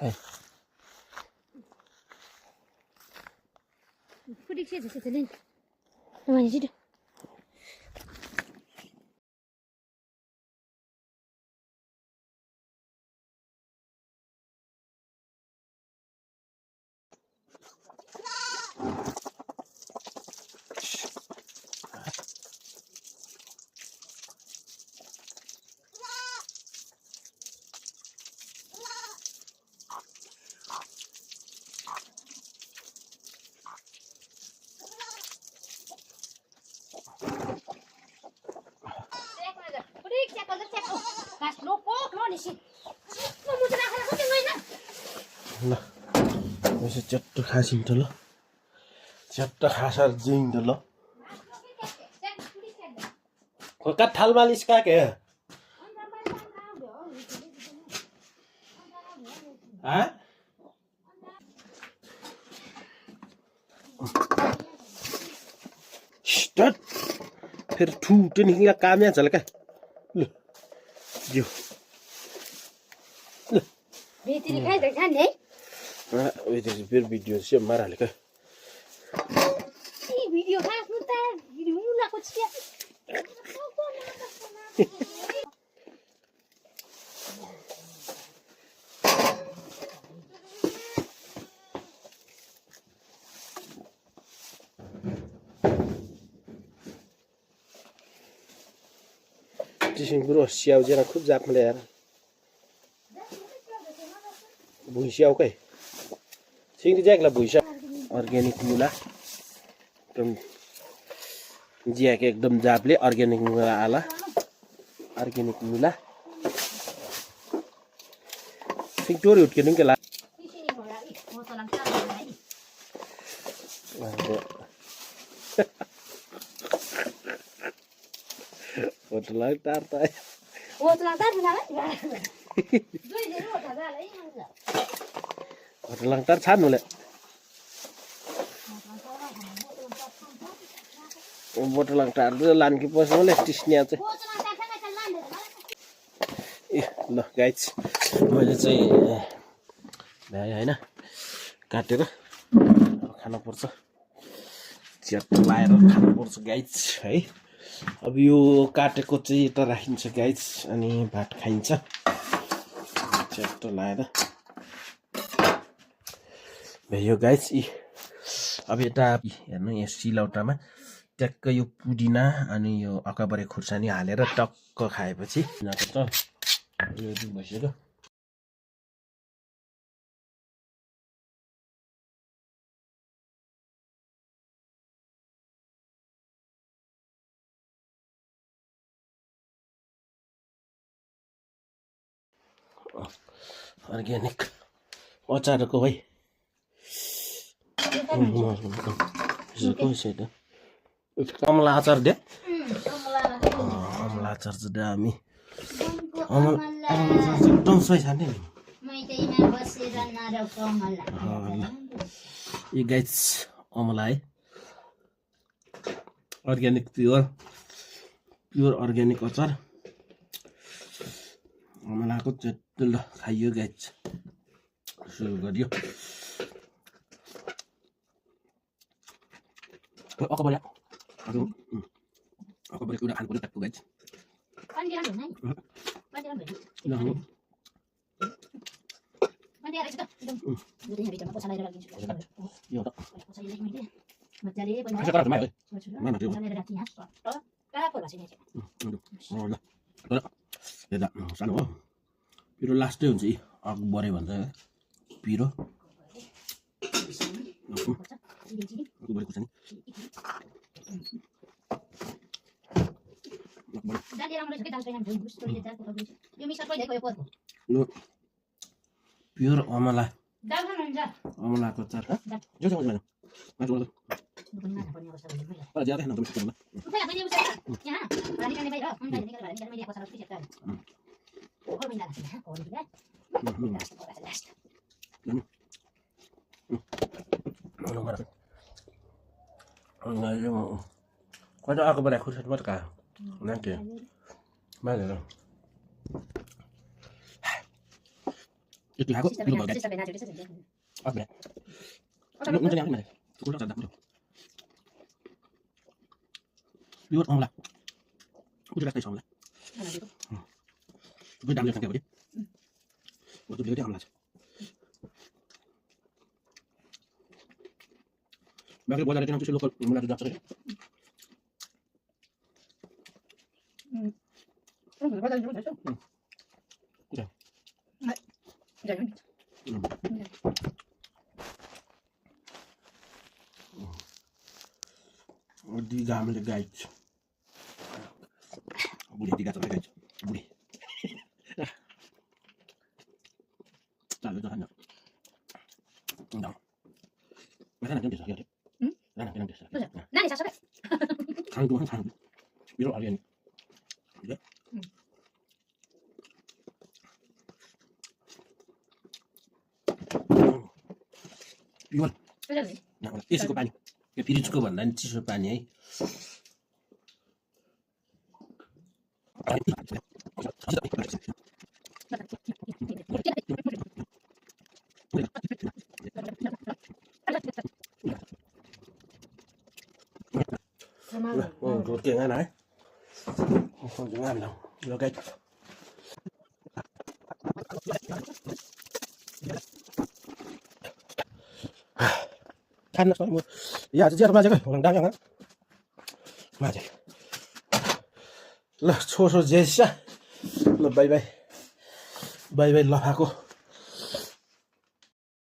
Kudik siya sa talin. Naman niya dito. ल यसो च्याट्ट खासिन्छ ल च्याट्ट खासार जिन्छ ल का थाल मालिस का के हाँ स्टार्ट फिर ठूटे निकला काम यहाँ चल का ल जो बेटी दिखाई दे क्या नहीं वही फिर वीडियो से मारा लेकर ये वीडियो का सुनता है वीडियो मुला कुछ क्या जिसमें बुरो सियाव जना खूब जाप मिले यार भुइँस्याउ के सिंगरी ज्याकला भुइँस्या अर्ग्यानिक मुला एकदम जियाके एकदम जापले अर्ग्यानिक मुला आला अर्ग्यानिक मुला सिंगटोरी उठ्के के ला फोटो लाग तारता है वो तो लगता है ना फोटो लाग तार छान होले फोटो लाग तार लानकी पसले टिस्निया चाहिँ ए ल गाइस मैले चाहिँ भ्याए हैन काटेर खान पर्छ च्याट लाएर खान पर्छ गाइस है अब यो काटेको चाहिँ यता राखिन्छ गाइस अनि भात खाइन्छ च्याट लाएर भयो गाइस अब यता हेर्नु यहाँ सिलौटामा ट्याक्क यो पुदिना अनि यो अकबरे खुर्सानी हालेर टक्क खाएपछि यिनीहरूको त यो दिन भइसक्यो अर्ग्यानिक अचारको है कमला अचार दे कमला अचार चाहिँ दामी एकदम सही छ नि यो गाइस अमला है अर्ग्यानिक प्योर अर्ग्यानिक अचार अमलाको चाहिँ ल खाइयो गाइस सुरु गरियो अकबरे कुरा खानु पर्यो ट्याक्क गाइस सानो हो पिरो लास्टै हुन्छ यी अकबरे भन्छ पिरो अकबरे खुर्सानी प्योर अमला अमलाको अचार Quando aku balik aku satu ka nanti mana lo Itu aku Sista dulu bena, bagai. sista bena, sista bena. Ah, benar. Oke, Nung jangan mana? Kulo tak ada. Biar orang lah. Aku jelas kayak sama lah. mana gitu? Gue dah lihat kan dia. Waktu dia orang lah. Bakit boleh natin ang susi lokal mula dito sa kanya? Wala yung dito. Kuya. Diyan. Di gamit na guys. Boleh tiga sa guys. Boleh. Talo ito kanya. Hindi. Masa na dyan sa kanya. Nana kaya dyan sa kanya. Nani sasabi? Kang. Biro alien. Iya. Iwan. Wala ni. Nah, isi ko pani. Ke piri chuko भन्दा नि चिसो पानी है. Rụt kia ngay này. Không chừng ăn đâu. Được cái. Khăn nó một. Giờ chỉ ra cái hoàng đang nhá. Mà chứ. Là cho số dễ xa. Là bay bay. Bay bay là hả cô.